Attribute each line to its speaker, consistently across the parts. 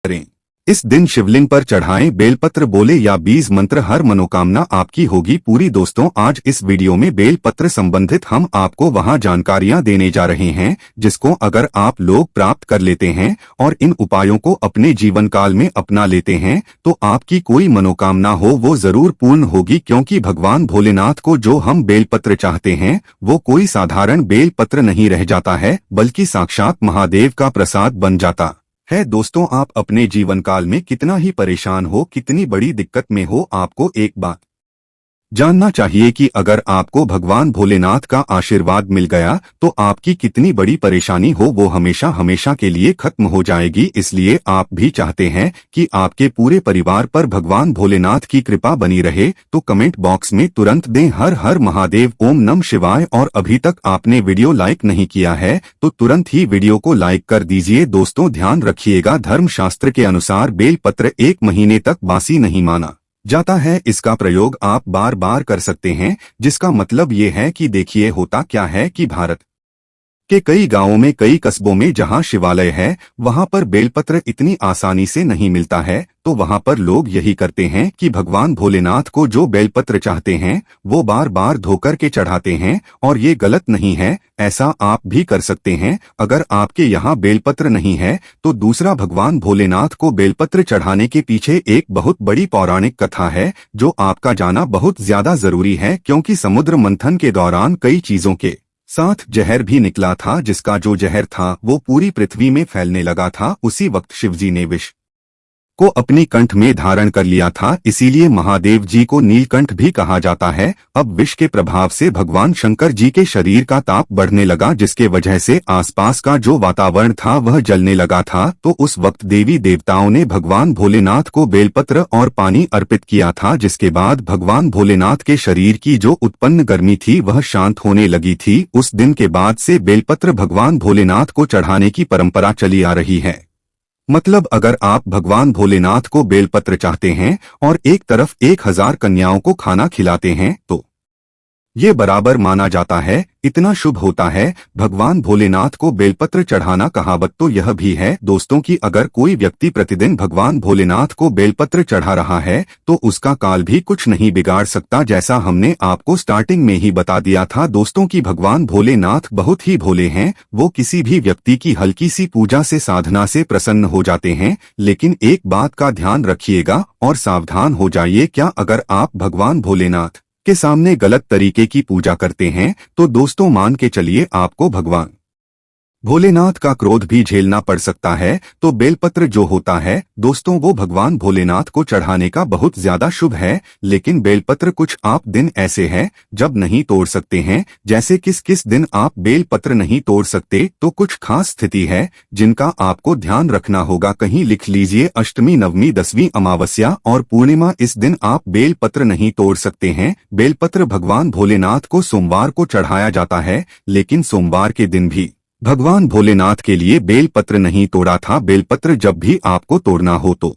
Speaker 1: करें। इस दिन शिवलिंग पर चढ़ाएं बेलपत्र बोले या बीज मंत्र, हर मनोकामना आपकी होगी पूरी। दोस्तों, आज इस वीडियो में बेलपत्र संबंधित हम आपको वहां जानकारियां देने जा रहे हैं जिसको अगर आप लोग प्राप्त कर लेते हैं और इन उपायों को अपने जीवन काल में अपना लेते हैं तो आपकी कोई मनोकामना हो वो जरूर पूर्ण होगी, क्योंकि भगवान भोलेनाथ को जो हम बेलपत्र चाहते हैं वो कोई साधारण बेलपत्र नहीं रह जाता है बल्कि साक्षात महादेव का प्रसाद बन जाता है। दोस्तों, आप अपने जीवन काल में कितना ही परेशान हो, कितनी बड़ी दिक्कत में हो, आपको एक बात जानना चाहिए कि अगर आपको भगवान भोलेनाथ का आशीर्वाद मिल गया तो आपकी कितनी बड़ी परेशानी हो वो हमेशा हमेशा के लिए खत्म हो जाएगी। इसलिए आप भी चाहते हैं कि आपके पूरे परिवार पर भगवान भोलेनाथ की कृपा बनी रहे तो कमेंट बॉक्स में तुरंत दें हर हर महादेव, ओम नमः शिवाय। और अभी तक आपने वीडियो लाइक नहीं किया है तो तुरंत ही वीडियो को लाइक कर दीजिए। दोस्तों, ध्यान रखिएगा, धर्मशास्त्र के अनुसार बेलपत्र 1 महीने तक बासी नहीं माना जाता है। इसका प्रयोग आप बार बार कर सकते हैं, जिसका मतलब ये है कि देखिए होता क्या है कि भारत के कई गांवों में, कई कस्बों में जहां शिवालय है वहां पर बेलपत्र इतनी आसानी से नहीं मिलता है, तो वहां पर लोग यही करते हैं कि भगवान भोलेनाथ को जो बेलपत्र चाहते हैं वो बार बार धोकर के चढ़ाते हैं। और ये गलत नहीं है, ऐसा आप भी कर सकते हैं। अगर आपके यहाँ बेलपत्र नहीं है तो दूसरा, भगवान भोलेनाथ को बेलपत्र चढ़ाने के पीछे एक बहुत बड़ी पौराणिक कथा है जो आपका जाना बहुत ज्यादा जरूरी है, क्योंकि समुद्र मंथन के दौरान कई चीजों के साथ जहर भी निकला था, जिसका जो जहर था वो पूरी पृथ्वी में फैलने लगा था। उसी वक्त शिवजी ने विष को अपनी कंठ में धारण कर लिया था, इसीलिए महादेव जी को नीलकंठ भी कहा जाता है। अब विष के प्रभाव से भगवान शंकर जी के शरीर का ताप बढ़ने लगा, जिसके वजह से आसपास का जो वातावरण था वह जलने लगा था। तो उस वक्त देवी देवताओं ने भगवान भोलेनाथ को बेलपत्र और पानी अर्पित किया था, जिसके बाद भगवान भोलेनाथ के शरीर की जो उत्पन्न गर्मी थी वह शांत होने लगी थी। उस दिन के बाद से बेलपत्र भगवान भोलेनाथ को चढ़ाने की परंपरा चली आ रही है। मतलब अगर आप भगवान भोलेनाथ को बेलपत्र चाहते हैं और एक तरफ 1000 कन्याओं को खाना खिलाते हैं तो ये बराबर माना जाता है, इतना शुभ होता है भगवान भोलेनाथ को बेलपत्र चढ़ाना। कहावत तो यह भी है दोस्तों कि अगर कोई व्यक्ति प्रतिदिन भगवान भोलेनाथ को बेलपत्र चढ़ा रहा है तो उसका काल भी कुछ नहीं बिगाड़ सकता, जैसा हमने आपको स्टार्टिंग में ही बता दिया था दोस्तों कि भगवान भोलेनाथ बहुत ही भोले हैं। वो किसी भी व्यक्ति की हल्की सी पूजा से, साधना से प्रसन्न हो जाते हैं। लेकिन एक बात का ध्यान रखिएगा और सावधान हो जाइए, क्या अगर आप भगवान भोलेनाथ के सामने गलत तरीके की पूजा करते हैं तो दोस्तों मान के चलिए आपको भगवान भोलेनाथ का क्रोध भी झेलना पड़ सकता है। तो बेलपत्र जो होता है दोस्तों वो भगवान भोलेनाथ को चढ़ाने का बहुत ज्यादा शुभ है। लेकिन बेलपत्र कुछ आप दिन ऐसे हैं जब नहीं तोड़ सकते हैं, जैसे किस किस दिन आप बेलपत्र नहीं तोड़ सकते, तो कुछ खास स्थिति है जिनका आपको ध्यान रखना होगा। कहीं लिख लीजिए, अष्टमी, नवमी, 10वीं, अमावस्या और पूर्णिमा, इस दिन आप बेलपत्र नहीं तोड़ सकते हैं। बेलपत्र भगवान भोलेनाथ को सोमवार को चढ़ाया जाता है, लेकिन सोमवार के दिन भी भगवान भोलेनाथ के लिए बेलपत्र नहीं तोड़ा था। बेलपत्र जब भी आपको तोड़ना हो तो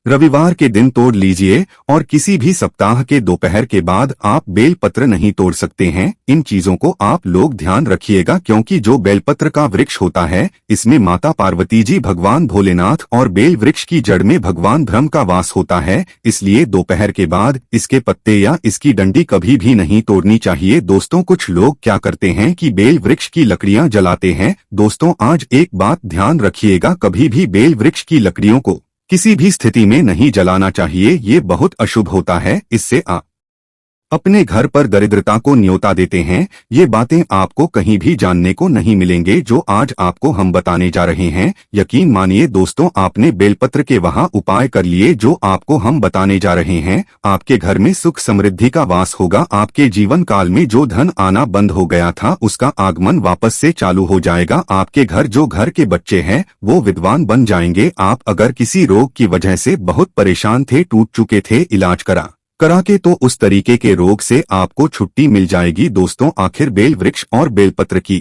Speaker 1: रविवार के दिन तोड़ लीजिए और किसी भी सप्ताह के दोपहर के बाद आप बेलपत्र नहीं तोड़ सकते हैं। इन चीजों को आप लोग ध्यान रखिएगा, क्योंकि जो बेलपत्र का वृक्ष होता है इसमें माता पार्वती जी, भगवान भोलेनाथ और बेल वृक्ष की जड़ में भगवान ब्रह्म का वास होता है। इसलिए दोपहर के बाद इसके पत्ते या इसकी डंडी कभी भी नहीं तोड़नी चाहिए। दोस्तों, कुछ लोग क्या करते हैं कि बेल वृक्ष की लकड़ियां जलाते हैं। दोस्तों, आज एक बात ध्यान रखिएगा, कभी भी बेल वृक्ष की लकड़ियों को किसी भी स्थिति में नहीं जलाना चाहिए, ये बहुत अशुभ होता है। इससे आप अपने घर पर दरिद्रता को न्योता देते हैं। ये बातें आपको कहीं भी जानने को नहीं मिलेंगे जो आज आपको हम बताने जा रहे हैं। यकीन मानिए दोस्तों, आपने बेलपत्र के वहां उपाय कर लिए जो आपको हम बताने जा रहे हैं। आपके घर में सुख समृद्धि का वास होगा। आपके जीवन काल में जो धन आना बंद हो गया था उसका आगमन वापस से चालू हो जाएगा। आपके घर जो घर के बच्चे हैं वो विद्वान बन जाएंगे। आप अगर किसी रोग की वजह से बहुत परेशान थे, टूट चुके थे, इलाज करा के तो उस तरीके के रोग से आपको छुट्टी मिल जाएगी। दोस्तों, आखिर बेल वृक्ष और बेलपत्र की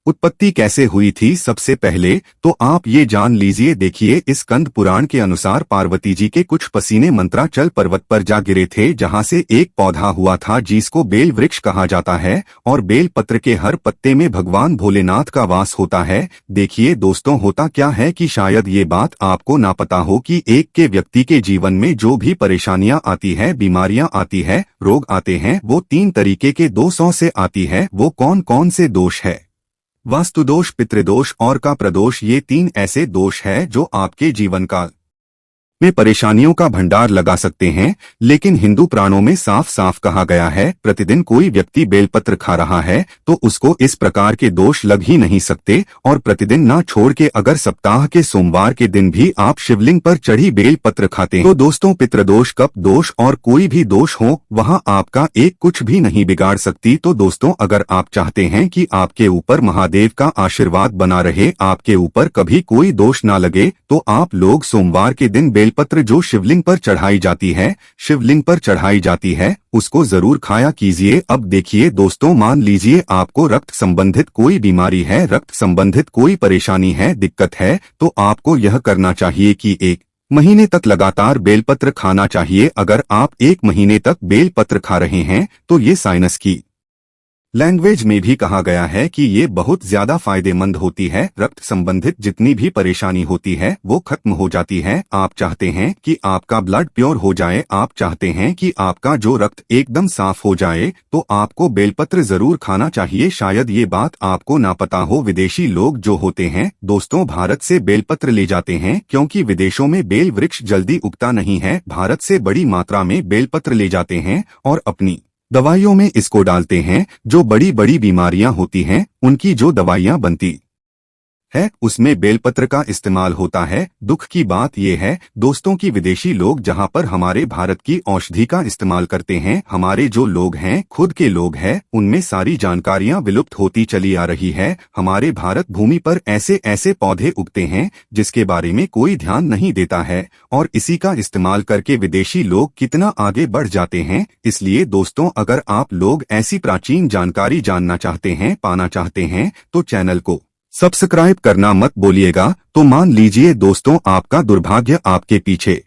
Speaker 1: उत्पत्ति कैसे हुई थी? सबसे पहले तो आप ये जान लीजिए। देखिए, इस स्कंद पुराण के अनुसार पार्वती जी के कुछ पसीने मंत्राचल पर्वत पर जा गिरे थे, जहां से एक पौधा हुआ था जिसको बेल वृक्ष कहा जाता है, और बेल पत्र के हर पत्ते में भगवान भोलेनाथ का वास होता है। देखिए दोस्तों, होता क्या है कि शायद ये बात आपको ना पता हो कि एक के व्यक्ति के जीवन में जो भी परेशानियां आती है, बीमारियां आती है, रोग आते हैं, वो 3 तरीके के दोषों से आती है। वो कौन कौन से दोष है? वास्तुदोष, पितृदोष और का प्रदोष। ये 3 ऐसे दोष है जो आपके जीवन काल में परेशानियों का भंडार लगा सकते हैं। लेकिन हिंदू पुराणों में साफ साफ कहा गया है, प्रतिदिन कोई व्यक्ति बेलपत्र खा रहा है तो उसको इस प्रकार के दोष लग ही नहीं सकते। और प्रतिदिन ना छोड़ के अगर सप्ताह के सोमवार के दिन भी आप शिवलिंग पर चढ़ी बेलपत्र खाते हैं तो दोस्तों, पितृदोष, कप दोष और कोई भी दोष हो, वहां आपका एक कुछ भी नहीं बिगाड़ सकती। तो दोस्तों, अगर आप चाहते हैं कि आपके ऊपर महादेव का आशीर्वाद बना रहे, आपके ऊपर कभी कोई दोष ना लगे, तो आप लोग सोमवार के दिन बेलपत्र जो शिवलिंग पर चढ़ाई जाती है उसको जरूर खाया कीजिए। अब देखिए दोस्तों, मान लीजिए आपको रक्त संबंधित कोई बीमारी है, रक्त संबंधित कोई परेशानी है, दिक्कत है, तो आपको यह करना चाहिए कि 1 महीने तक लगातार बेलपत्र खाना चाहिए। अगर आप 1 महीने तक बेलपत्र खा रहे हैं तो ये साइनस की लैंग्वेज में भी कहा गया है कि ये बहुत ज्यादा फायदेमंद होती है। रक्त संबंधित जितनी भी परेशानी होती है वो खत्म हो जाती है। आप चाहते हैं कि आपका ब्लड प्योर हो जाए, आप चाहते हैं कि आपका जो रक्त एकदम साफ हो जाए, तो आपको बेलपत्र जरूर खाना चाहिए। शायद ये बात आपको ना पता हो, विदेशी लोग जो होते हैं दोस्तों, भारत से बेलपत्र ले जाते हैं क्योंकि विदेशों में बेल वृक्ष जल्दी उगता नहीं है। भारत से बड़ी मात्रा में बेलपत्र ले जाते हैं और अपनी दवाइयों में इसको डालते हैं। जो बड़ी बड़ी बीमारियां होती हैं, उनकी जो दवाइयां बनती है उसमें बेलपत्र का इस्तेमाल होता है। दुख की बात यह है दोस्तों कि विदेशी लोग जहां पर हमारे भारत की औषधि का इस्तेमाल करते हैं, हमारे जो लोग हैं, खुद के लोग हैं, उनमें सारी जानकारियां विलुप्त होती चली आ रही है। हमारे भारत भूमि पर ऐसे ऐसे पौधे उगते हैं जिसके बारे में कोई ध्यान नहीं देता है, और इसी का इस्तेमाल करके विदेशी लोग कितना आगे बढ़ जाते हैं। इसलिए दोस्तों, अगर आप लोग ऐसी प्राचीन जानकारी जानना चाहते हैं, पाना चाहते हैं, तो चैनल को सब्सक्राइब करना मत भूलिएगा। तो मान लीजिए दोस्तों, आपका दुर्भाग्य आपके पीछे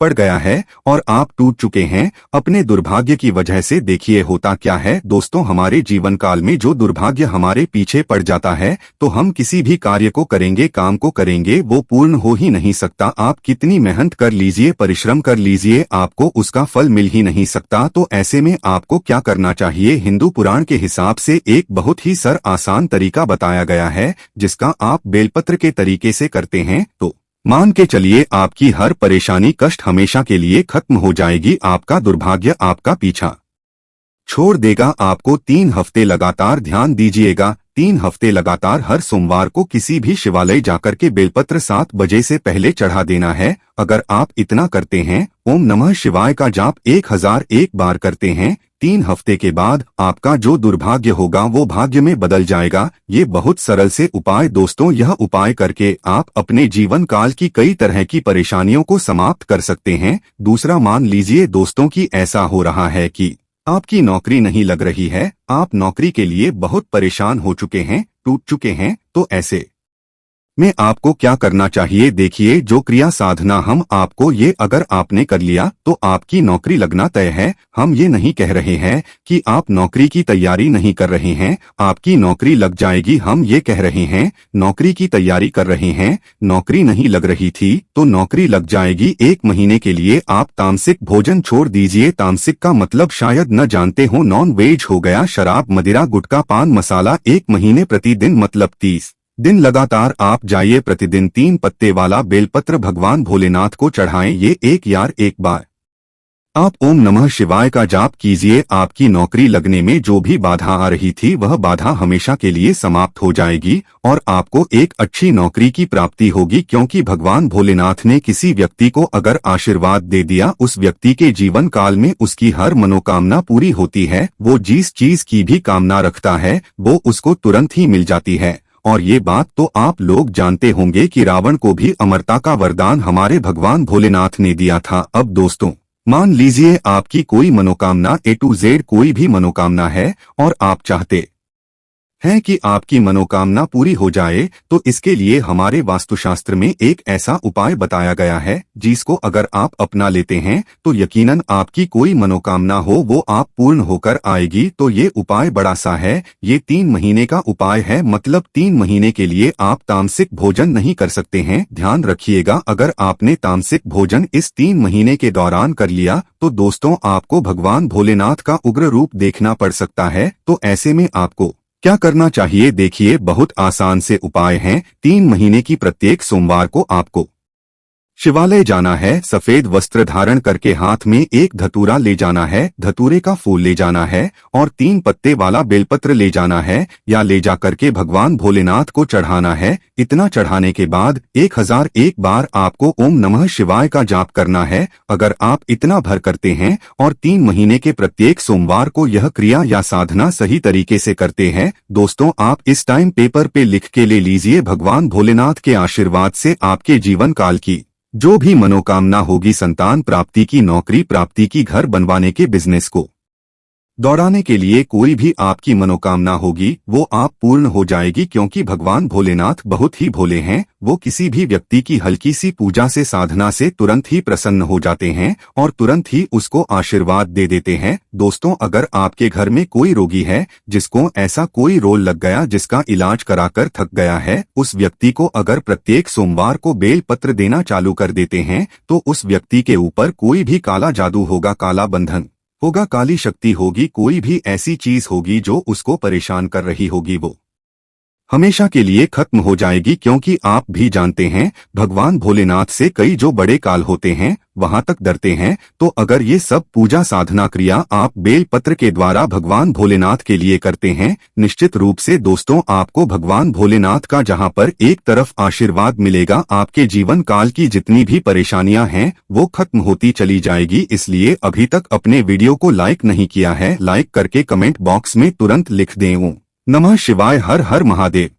Speaker 1: पड़ गया है और आप टूट चुके हैं अपने दुर्भाग्य की वजह से। देखिए होता क्या है दोस्तों, हमारे जीवन काल में जो दुर्भाग्य हमारे पीछे पड़ जाता है, तो हम किसी भी कार्य को करेंगे, काम को करेंगे, वो पूर्ण हो ही नहीं सकता। आप कितनी मेहनत कर लीजिए, परिश्रम कर लीजिए, आपको उसका फल मिल ही नहीं सकता। तो ऐसे में आपको क्या करना चाहिए? हिंदू पुराण के हिसाब से एक बहुत ही आसान तरीका बताया गया है, जिसका आप बेलपत्र के तरीके से करते हैं तो मान के चलिए आपकी हर परेशानी, कष्ट हमेशा के लिए खत्म हो जाएगी। आपका दुर्भाग्य आपका पीछा छोड़ देगा। आपको 3 हफ्ते लगातार ध्यान दीजिएगा। 3 हफ्ते लगातार हर सोमवार को किसी भी शिवालय जाकर के बेलपत्र 7 बजे से पहले चढ़ा देना है। अगर आप इतना करते हैं, ओम नमः शिवाय का जाप 1001 बार करते हैं, 3 हफ्ते के बाद आपका जो दुर्भाग्य होगा वो भाग्य में बदल जाएगा। ये बहुत सरल से उपाय दोस्तों, यह उपाय करके आप अपने जीवन काल की कई तरह की परेशानियों को समाप्त कर सकते हैं। दूसरा, मान लीजिए दोस्तों कि ऐसा हो रहा है कि आपकी नौकरी नहीं लग रही है, आप नौकरी के लिए बहुत परेशान हो चुके हैं, टूट चुके हैं, तो ऐसे में आपको क्या करना चाहिए? देखिए, जो क्रिया साधना हम आपको ये अगर आपने कर लिया तो आपकी नौकरी लगना तय है। हम ये नहीं कह रहे हैं कि आप नौकरी की तैयारी नहीं कर रहे हैं, आपकी नौकरी लग जाएगी। हम ये कह रहे हैं नौकरी की तैयारी कर रहे हैं, नौकरी नहीं लग रही थी तो नौकरी लग जाएगी। 1 महीने के लिए आप तामसिक भोजन छोड़ दीजिए। तामसिक का मतलब शायद न जानते हो, नॉन वेज हो गया, शराब, मदिरा, गुटखा, पान मसाला। 1 महीने प्रतिदिन मतलब 30 दिन लगातार आप जाइए, प्रतिदिन 3 पत्ते वाला बेलपत्र भगवान भोलेनाथ को चढ़ाएं। ये एक बार आप ओम नमः शिवाय का जाप कीजिए। आपकी नौकरी लगने में जो भी बाधा आ रही थी वह बाधा हमेशा के लिए समाप्त हो जाएगी और आपको एक अच्छी नौकरी की प्राप्ति होगी, क्योंकि भगवान भोलेनाथ ने किसी व्यक्ति को अगर आशीर्वाद दे दिया, उस व्यक्ति के जीवन काल में उसकी हर मनोकामना पूरी होती है। वो जिस चीज की भी कामना रखता है वो उसको तुरंत ही मिल जाती है। और ये बात तो आप लोग जानते होंगे कि रावण को भी अमरता का वरदान हमारे भगवान भोलेनाथ ने दिया था। अब दोस्तों, मान लीजिए आपकी कोई मनोकामना A to Z कोई भी मनोकामना है और आप चाहते है कि आपकी मनोकामना पूरी हो जाए, तो इसके लिए हमारे वास्तुशास्त्र में एक ऐसा उपाय बताया गया है जिसको अगर आप अपना लेते हैं तो यकीनन आपकी कोई मनोकामना हो वो आप पूर्ण होकर आएगी। तो ये उपाय बड़ा सा है, ये 3 महीने का उपाय है, मतलब 3 महीने के लिए आप तामसिक भोजन नहीं कर सकते हैं। ध्यान रखिएगा, अगर आपने तामसिक भोजन इस 3 महीने के दौरान कर लिया तो दोस्तों आपको भगवान भोलेनाथ का उग्र रूप देखना पड़ सकता है। तो ऐसे में आपको क्या करना चाहिए, देखिए बहुत आसान से उपाय हैं। 3 महीने की प्रत्येक सोमवार को आपको शिवालय जाना है, सफेद वस्त्र धारण करके हाथ में एक धतूरा ले जाना है, धतूरे का फूल ले जाना है और 3 पत्ते वाला बेलपत्र ले जाना है या ले जा करके भगवान भोलेनाथ को चढ़ाना है। इतना चढ़ाने के बाद 1001 बार आपको ओम नमः शिवाय का जाप करना है। अगर आप इतना भर करते हैं और 3 महीने के प्रत्येक सोमवार को यह क्रिया या साधना सही तरीके से करते हैं दोस्तों, आप इस टाइम पेपर पे लिख के ले लीजिए, भगवान भोलेनाथ के आशीर्वाद से आपके जीवन काल की जो भी मनोकामना होगी, संतान प्राप्ति की, नौकरी प्राप्ति की, घर बनवाने के, बिजनेस को दौड़ाने के लिए कोई भी आपकी मनोकामना होगी वो आप पूर्ण हो जाएगी। क्योंकि भगवान भोलेनाथ बहुत ही भोले हैं, वो किसी भी व्यक्ति की हल्की सी पूजा से, साधना से तुरंत ही प्रसन्न हो जाते हैं और तुरंत ही उसको आशीर्वाद दे देते हैं। दोस्तों, अगर आपके घर में कोई रोगी है जिसको ऐसा कोई रोग लग गया जिसका इलाज कराकर थक गया है, उस व्यक्ति को अगर प्रत्येक सोमवार को बेल पत्र देना चालू कर देते हैं तो उस व्यक्ति के ऊपर कोई भी काला जादू होगा, काला बंधन होगा, काली शक्ति होगी, कोई भी ऐसी चीज होगी जो उसको परेशान कर रही होगी, वो हमेशा के लिए खत्म हो जाएगी। क्योंकि आप भी जानते हैं भगवान भोलेनाथ से कई जो बड़े काल होते हैं वहां तक डरते हैं। तो अगर ये सब पूजा साधना क्रिया आप बेल पत्र के द्वारा भगवान भोलेनाथ के लिए करते हैं, निश्चित रूप से दोस्तों आपको भगवान भोलेनाथ का जहां पर एक तरफ आशीर्वाद मिलेगा, आपके जीवन काल की जितनी भी परेशानियां हैं वो खत्म होती चली जाएगी। इसलिए अभी तक अपने वीडियो को लाइक नहीं किया है, लाइक करके कमेंट बॉक्स में तुरंत लिख दें ओम नमः शिवाय, हर हर महादेव।